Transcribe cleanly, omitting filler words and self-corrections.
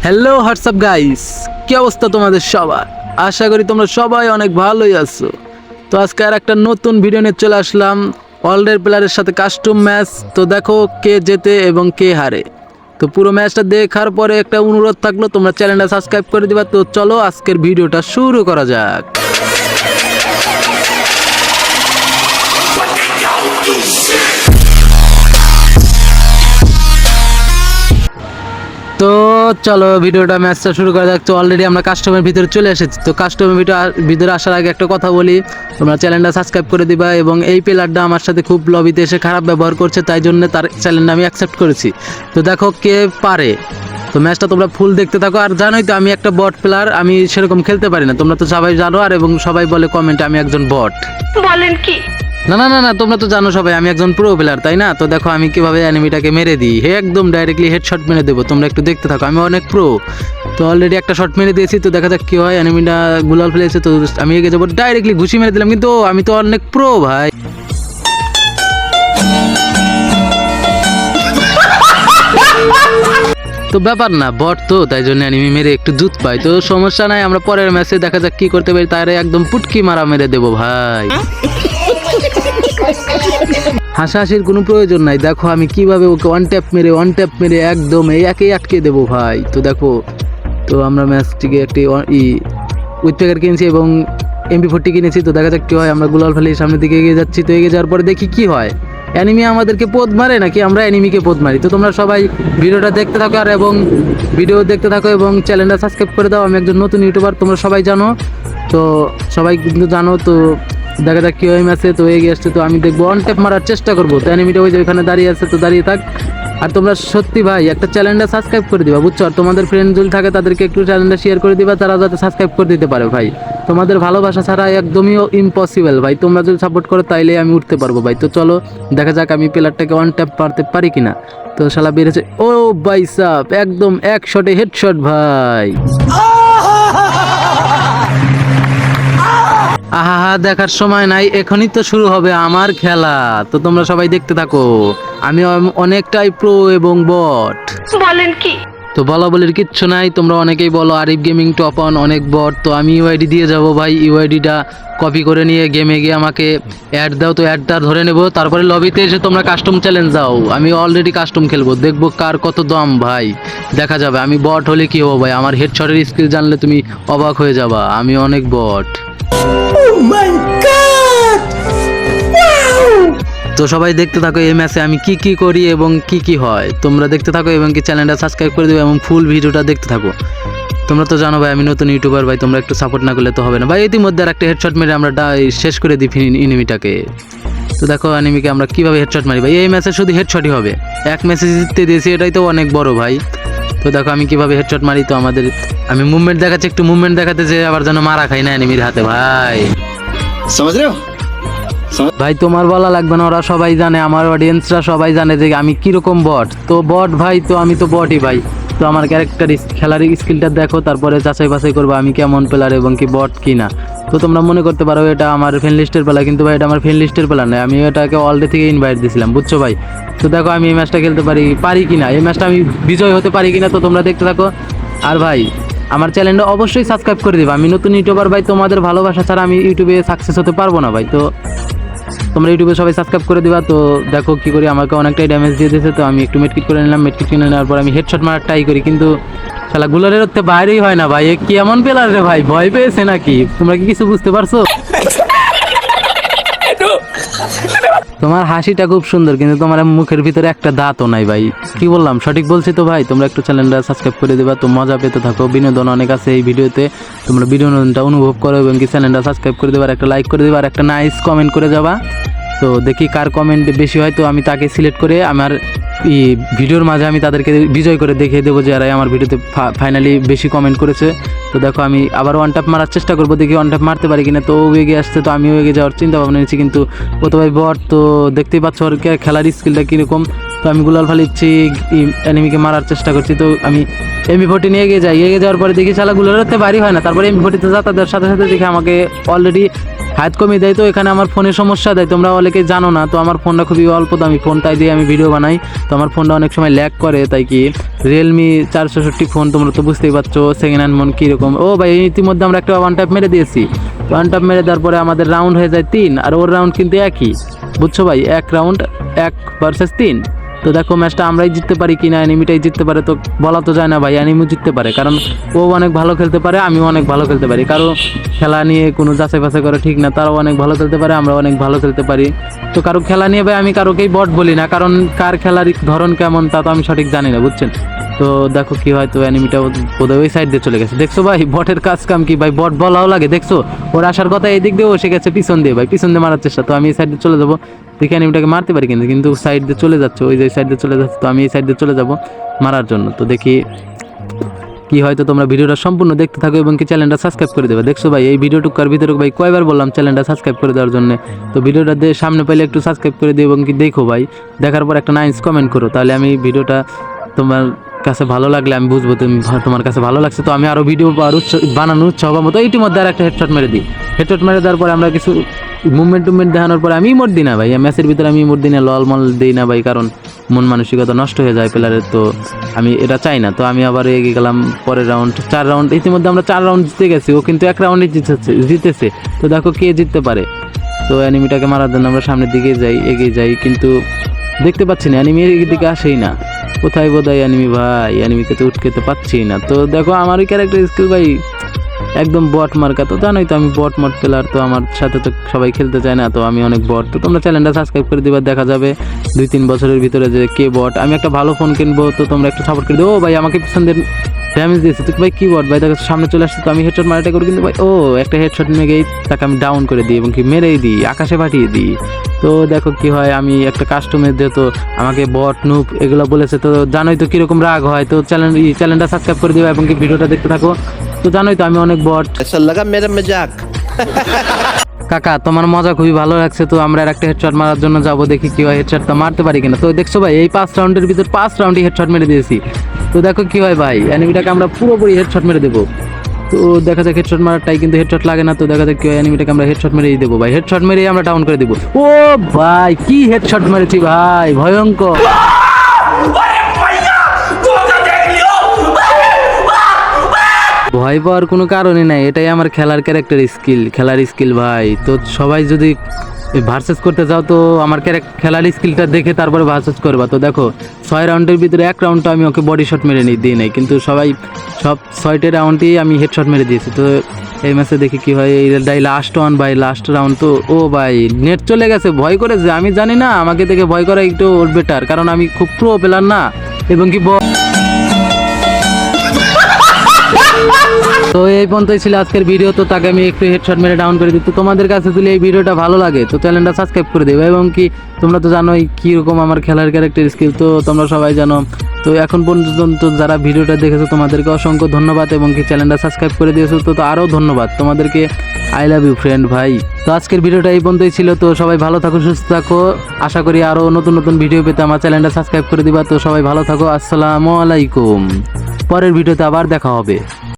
Hello WhatsApp guys, কি অবস্থা তোমাদের সবার? আশা করি তোমরা সবাই অনেক ভালোই আছো। তো আজকে আর একটা নতুন ভিডিও নিয়ে চলে আসলাম অলরেডি প্লেয়ারের সাথে কাস্টম ম্যাচ। তো দেখো কে জেতে এবং কে হারে। তো পুরো ম্যাচটা দেখার পরে একটা অনুরোধ থাকলো, তোমরা চ্যানেলটা সাবস্ক্রাইব করে দিবা। তো চলো আজকের ভিডিওটা শুরু করা যাক। তো চলো ভিডিওটা ম্যাচটা শুরু করা যাক। তো অলরেডি আমরা কাস্টমের ভিতরে চলে এসেছি। তো কাস্টমের ভিতরে আসার আগে একটা কথা বলি, তোমরা চ্যানেলটা সাবস্ক্রাইব করে দিবা। এবং এই প্লেয়ারটা আমার সাথে খুব লবিতে এসে খারাপ ব্যবহার করছে, তাই জন্য তার চ্যানেলটা আমি অ্যাকসেপ্ট করেছি। তো দেখো কে পারে। তো ম্যাচটা তোমরা ফুল দেখতে থাকো। আর জানোই তো আমি একটা বট প্লেয়ার, আমি সেরকম খেলতে পারি না, তোমরা তো সবাই জানো। আর এবং সবাই বলে কমেন্টে আমি একজন বট। বলেন কি? না না না না, তোমরা তো জানো সবাই আমি একজন প্রো প্লেয়ার, তাই না? তো দেখো আমি কিভাবে এনিমিটাকে মেরে দিই, একদম ডাইরেক্টলি হেডশট মেরে দেবো। তোমরা একটু দেখতে থাকো, আমি অনেক প্রো। তো অলরেডি একটা শট মেরে দিয়েছি, তো দেখা যাক কি হয়। এনিমিটা গুলাল ফেলেছে, তো আমি এগিয়ে যাবো, ডাইরেক্টলি ঘুষি মেরে দিলাম। কিন্তু আমি তো অনেক প্রো ভাই। তো ব্যাপার না, বট তো, তাই জন্য এনিমি মেরে একটু জুত পাই। তো সমস্যা নাই, আমরা পরের ম্যাচে দেখা যাক কি করতে পারি। তারে একদম পুটকি মারা মেরে দেবো ভাই। হাসাহাসির কোনো প্রয়োজন নাই, দেখো আমি কিভাবে ওকে ওয়ান ট্যাপ মেরে একদম এই একেই আটকে দেবো ভাই। তো দেখো, তো আমরা ম্যাচটিকে একটি উইথপেকার কিনেছি এবং MP40 কিনেছি। তো দেখা যাক কি হয়। আমরা গুলাল ফেলে সামনের দিকে এগিয়ে যাচ্ছি। তো এগিয়ে যাওয়ার পরে দেখি কি হয়, অ্যানিমি আমাদেরকে পোদ মারে নাকি আমরা অ্যানিমিকে পোদ মারি। তো তোমরা সবাই ভিডিওটা দেখতে থাকো আর এবং ভিডিও দেখতে থাকো এবং চ্যানেলটা সাবস্ক্রাইব করে দাও। আমি একজন নতুন ইউটিউবার, তোমরা সবাই জানো। তো সবাই কিন্তু জানো। তো দেখা যাক কি হয় ম্যাচে। তো এগিয়ে আসছে, তো আমি দেখবো অন ট্যাপ মারার চেষ্টা করবো। তো অ্যানিমিটা ওই যে ওইখানে দাঁড়িয়ে আছে, তো দাঁড়িয়ে থাক। আর তোমরা সত্যি ভাই একটা চ্যানেলটা সাবস্ক্রাইব করে দিবা, বুঝছো? আর তোমাদের ফ্রেন্ড যদি থাকে তাদেরকে একটু চ্যানেলটা শেয়ার করে দিবা, তারা যাতে সাবস্ক্রাইব করে দিতে পারে ভাই। তোমাদের ভালোবাসা ছাড়া একদমই ইম্পসিবল ভাই। তোমরা যদি সাপোর্ট করো তাইলে আমি উঠতে পারবো ভাই। তো চলো দেখা যাক আমি প্লেয়ারটাকে ওয়ান ট্যাপ মারতে পারি কিনা। তো শালা বেড়েছে, ও ভাই সাহ, একদম এক শটে হেডশট ভাই। আহা, দেখার সময় নাই, এখনই তো শুরু হবে আমার খেলা। তো তোমরা সবাই দেখতে থাকো, আমি অনেকটাই প্রো এবং বট। বলেন কি? তো বলা বলির কিচ্ছু নাই, তোমরা অনেকেই বলো আরিফ গেমিং টপ অন অনেক বট। তো আমি ইউআইডি দিয়ে যাব ভাই, ইউআইডিটা কপি করে নিয়ে গেমে গিয়ে আমাকে অ্যাড দাও। তো অ্যাডটা ধরে নেব, তারপরে লবিতে এসে তোমরা কাস্টম চ্যালেঞ্জ দাও। আমি অলরেডি কাস্টম খেলবো, দেখবো কার কত দম ভাই, দেখা যাবে। আমি বট হলে কি হবো ভাই, আমার হেডশটের স্কিল জানলে তুমি অবাক হয়ে যাবা, আমি অনেক বট। তো সবাই দেখতে থাকো এই ম্যাচে আমি কি কি করি এবং কি কি হয়। তোমরা দেখতে থাকো এবং কি চ্যানেলটা সাবস্ক্রাইব করে দেবে এবং ফুল ভিডিওটা দেখতে থাকো। তোমরা তো জানো ভাই আমি নতুন ইউটিউবার ভাই, তোমরা একটু সাপোর্ট না করলে তো হবে না ভাই। ইতিমধ্যে আর একটা হেডশট মেরে আমরা শেষ করে দিই এনিমিটাকে। তো দেখো এনিমিকে আমরা কিভাবে হেডশট মারি ভাই। এই ম্যাচে শুধু হেডশটই হবে, এক ম্যাচে জিততে দিয়েছি, এটাই তো অনেক বড় ভাই। তো দেখো আমি কিভাবে হেডশট মারি। তো আমি মুভমেন্ট দেখাচ্ছি, একটু মুভমেন্ট দেখাতে যে আবার যেন মারা খাই না এনিমির হাতে ভাই। समझ रहे हो? ভাই তোমার বলা লাগবে না, ওরা সবাই জানে, আমার অডিয়েন্সরা সবাই জানে যে আমি কিরকম বট। তো বট ভাই, তো আমি তো বটই ভাই। তো আমার ক্যারেক্টার খেলার স্কিলটা দেখো, তারপরে যাচাই বাছাই করবো আমি কেমন প্লেয়ার এবং কি বট কি না। তো তোমরা মনে করতে পারো এটা আমার ফ্রেন্ড লিস্টের প্লেয়ার, কিন্তু ভাই এটা আমার ফ্রেন্ড লিস্টের প্লেয়ার নয়, আমি এটাকে অলরেডি থেকে ইনভাইট দিয়েছিলাম, বুঝছো ভাই। তো দেখো আমি এই ম্যাচটা খেলতে পারি কিনা, এই ম্যাচটা আমি বিজয় হতে পারি কিনা। তো তোমরা দেখতে থাকো। আর ভাই আমার চ্যানেলটা অবশ্যই সাবস্ক্রাইব করে দিবা, আমি নতুন ইউটিউবার ভাই, তোমাদের ভালোবাসা ছাড়া আমি ইউটিউবে সাকসেস হতে পারবো না ভাই। তো তোমরা ইউটিউবে সবাই সাবস্ক্রাইব করে দিবা। তো দেখো কি করি, আমাকে অনেকটাই ড্যামেজ দিয়ে দিয়েছে। তো আমি একটু মেডকিট করে নিলাম, মেডকিট কিনে নেওয়ার পর আমি হেডশট মারার ট্রাই করি, কিন্তু শালা গুলারের হতে বাইরেই হয় না ভাই। এ কি এমন প্লেয়ার রে ভাই, ভয় পেয়েছে নাকি? তোমরা কি কিছু বুঝতে পারছো? তোমার হাসিটা খুব সুন্দর, কিন্তু তোমার মুখের ভিতরে একটা দাঁতও নাই ভাই। কি বললাম, সঠিক বলছি তো ভাই? তোমরা একটু চ্যানেলটা সাবস্ক্রাইব করে দিবা, তো মজা পেতে থাকো, বিনোদন অনেক আছে এই ভিডিওতে। তোমরা বিনোদনটা অনুভব করো এবং কি চ্যানেলটা সাবস্ক্রাইব করে দেবা, একটা লাইক করে দেবা আর একটা নাইস কমেন্ট করে যাবা। তো দেখি কার কমেন্ট বেশি হয়, তো আমি তাকে সিলেক্ট করে আমার ভিডিওর মাঝে আমি তাদেরকে বিজয় করে দেখিয়ে দেবো যে এরাই আমার ভিডিওতে ফাইনালি বেশি কমেন্ট করেছে। তো দেখো আমি আবার ওয়ান ট্যাপ মারার চেষ্টা করবো, দেখি ওয়ান ট্যাপ মারতে পারি কিনা। তো ও এগিয়ে আসছে, তো আমিও এগিয়ে যাওয়ার চিন্তা ভাবনা নিচ্ছি, কিন্তু ও তো ভাই বট। তো দেখতেই পাচ্ছ ওর খেলার স্কিলটা কীরকম। তো আমি গুলাল ফালিচ্ছি, এনিমিকে মারার চেষ্টা করছি। তো আমি MP40 নিয়ে এগিয়ে যাওয়ার পরে দেখি শালা গুলার হতে বাড়ি হয় না, তারপরে MP40 তে যাতায়াতের সাথে সাথে দেখি আমাকে অলরেডি হাত কমিয়ে দেয়। তো এখানে আমার ফোনের সমস্যা দেয়, তোমরা অনেকে জানো না। তো আমার ফোনটা খুবই অল্প দামি ফোন, তাই দিয়ে আমি ভিডিও বানাই। তো আমার ফোনটা অনেক সময় ল্যাগ করে, তাই কি রিয়েলমি 460 ফোন, তোমরা তো বুঝতেই পারছো সেকেন্ড হ্যান্ড ফোন কীরকম। ও ভাই ইতিমধ্যে আমরা একটা ওয়ান ট্যাপ মেরে দিয়েছি। ওয়ান ট্যাপ মেরে দেওয়ার পরে আমাদের রাউন্ড হয়ে যায় 3, আর ওর রাউন্ড কিন্তু একই, বুঝছো ভাই, এক রাউন্ড 1 ভার্সেস 3। তো দেখো ম্যাচটা আমরাই জিততে পারি কিনা, অ্যানিমিটাই জিততে পারে, তো বলা তো যায় না ভাই, অ্যানিমিও জিততে পারে, কারণ ও অনেক ভালো খেলতে পারে, আমিও অনেক ভালো খেলতে পারি। কারো খেলা নিয়ে কোনো যাচাই বাছাই করা ঠিক না, তারাও অনেক ভালো খেলতে পারে, আমরা অনেক ভালো খেলতে পারি। তো কারো খেলা নিয়ে ভাই আমি কারোকেই বট বলি না, কারণ কার খেলার ধরন কেমন তা তো আমি সঠিক জানি না, বুঝছেন। তো দেখো কি হয়, তো অ্যানিমিটা বোধহয় ওই সাইড দিয়ে চলে গেছে। দেখছো ভাই বটের কাজ কাম কি ভাই, বট বলাও লাগে। দেখছো ওর আসার কথা এই দিক দিয়ে, ও এসে গেছে পিছন দিয়ে, ভাই পিছন দিয়ে মারার চেষ্টা। তো আমি এই সাইড দিয়ে চলে যাবো, দেখি অ্যানিমিটাকে মারতে পারি কিন্তু সাইড দিয়ে চলে যাচ্ছে, ওই যে সাইড দিয়ে চলে যাচ্ছে। তো আমি এই সাইড দিয়ে চলে যাবো মারার জন্য। তো দেখি কি হয়তো তোমরা ভিডিওটা সম্পূর্ণ দেখতে থাকো এবং কি চ্যানেলটা সাবস্ক্রাইব করে দেবে। দেখছো ভাই এই ভিডিওটুকার ভিতরে ভাই কয়বার বললাম চ্যানেলটা সাবস্ক্রাইব করে দেওয়ার জন্য। তো ভিডিওটা দিয়ে সামনে পাইলে একটু সাবস্ক্রাইব করে দিও এবং কি দেখো ভাই, দেখার পর একটা নাইস কমেন্ট করো, তাহলে আমি ভিডিওটা তোমার কাছে ভালো লাগলে আমি বুঝবো তোমার কাছে ভালো লাগছে। তো আমি আরও ভিডিও বানানোর উৎসাহ পাবো। তো ইতিমধ্যে আর একটা হেডশট মেরে দিই। হেডশট মেরে দেওয়ার পরে আমরা কিছু মুভমেন্ট দেখানোর পরে আমি ইমোট দিই না ভাই, ম্যাচের ভিতরে আমি ইমোট দিই না, লল মল দিই না ভাই, কারণ মন মানসিকতা নষ্ট হয়ে যায় প্লেয়ারের, তো আমি এটা চাই না। তো আমি আবার এগিয়ে গেলাম পরের রাউন্ড, 4 রাউন্ড। ইতিমধ্যে আমরা 4 রাউন্ড জিতে গেছি, ও কিন্তু 1 রাউন্ডে জিতেছে। তো দেখো কে জিততে পারে। তো অ্যানিমিটাকে মারার জন্য আমরা সামনের দিকে এগিয়ে যাই, কিন্তু দেখতে পাচ্ছি না অ্যানিমি এর দিকে আসেই না, কোথায় বোধহয় অ্যানিমি ভাই, অ্যানিমিকে তো উঠতে পাচ্ছি না। তো দেখো আমার ওই ক্যারেক্টার স্কিল ভাই একদম বট মার্কা, তো জানোই তো আমি বট মড প্লেয়ার, তো আমার সাথে তো সবাই খেলতে চায় না, তো আমি অনেক বট। তো তোমরা চ্যানেলটা সাবস্ক্রাইব করে দিবা, দেখা যাবে 2-3 বছরের ভিতরে যে কে বট। আমি একটা ভালো ফোন কিনবো, তো তোমরা একটু সাপোর্ট করে দিও। ও ভাই আমাকে পিছন দিয়ে ড্যামেজ দিয়েছে, তো ভাই কি বট ভাই, দেখো সামনে চলে আসছে। তো আমি হেডশট মারাটা করি, কিন্তু ভাই ও একটা হেডশট নিয়ে গিয়ে তাকে আমি ডাউন করে দিই এবং কি মেরেই দিই, আকাশে পাঠিয়ে দিই। তো দেখো কি হয়, আমি একটা কাস্টমার যেহেতু আমাকে বট নুপ এগুলো বলেছে, তো জানোই তো কিরকম রাগ হয়। তো চ্যানেলটা সাবস্ক্রাইব করে দিও এবং কি ভিডিওটা দেখতে থাকো। তো জানোই তো আমি অনেক বট। ऐसा लगा मेरा मजाक। কাকা তোমার মজা খুবই ভালো লাগছে। তো আমরা আর একটা হেডশট মারার জন্য যাবো, দেখি কি হয়, হেডশটটা মারতে পারি কিনা। তো দেখছো ভাই এই 5 রাউন্ডের ভিতর 5 রাউন্ডই হেডশট মেরে দিয়েছি। তো দেখো কি হয় ভাই, অ্যানিমিটাকে আমরা পুরোপুরি হেডশট মেরে দেবো। তো দেখা যাক হেডশট মারারটাই কিন্তু হেডশট লাগে না। তো দেখা যাক কি হয়, অ্যানিমিটাকে আমরা হেডশট মেরেই দেবো ভাই, হেডশট মেরেই আমরা ডাউন করে দেবো। ও ভাই কি হেডশট মেরেছি ভাই, ভয়ঙ্কর। ভয় পাওয়ার কোনো কারণই নাই, এটাই আমার খেলার ক্যারেক্টার স্কিল, খেলার স্কিল ভাই। তো সবাই যদি ভার্সেস করতে চাও, তো আমার খেলার স্কিলটা দেখে তারপরে ভার্সেস করবা। তো দেখো 6 রাউন্ডের ভিতরে 1 রাউন্ডটা আমি ওকে বডি শট মেরে দিই নাই, কিন্তু সব 6টে রাউন্ডই আমি হেডশট মেরে দিয়েছি। তো এই ম্যাচে দেখি কি হয়, এইটাই লাস্ট ওয়ান ভাই, লাস্ট রাউন্ড। তো ও ভাই নেট চলে গেছে, ভয় করেছে, আমি জানি না, আমাকে দেখে ভয় করা একটু ওর বেটার, কারণ আমি খুব প্রো প্লেয়ার না, এবং কি তো এই পর্যন্তই ছিল আজকের ভিডিও। তো তাকে আমি একটু হেডশট মেরে ডাউন করে দিই। তো তোমাদের কাছে যদি এই ভিডিওটা ভালো লাগে তো চ্যানেলটা সাবস্ক্রাইব করে দেবে, এবং কি তোমরা তো জানোই কীরকম আমার খেলার ক্যারেক্টার স্কিল, তো তোমরা সবাই জানো। তো এখন পর্যন্ত যারা ভিডিওটা দেখেছো তোমাদেরকে অসংখ্য ধন্যবাদ, এবং কি চ্যানেলটা সাবস্ক্রাইব করে দিয়েছো, তো আরও ধন্যবাদ তোমাদেরকে। আই লাভ ইউ ফ্রেন্ড ভাই। তো আজকের ভিডিওটা এই পর্যন্তই ছিল। তো সবাই ভালো থাকো, সুস্থ থাকো, আশা করি আরও নতুন ভিডিও পেতে আমার চ্যানেলটা সাবস্ক্রাইব করে দিবা। তো সবাই ভালো থাকো, আসসালামু আলাইকুম। পরের ভিডিওতে আবার দেখা হবে।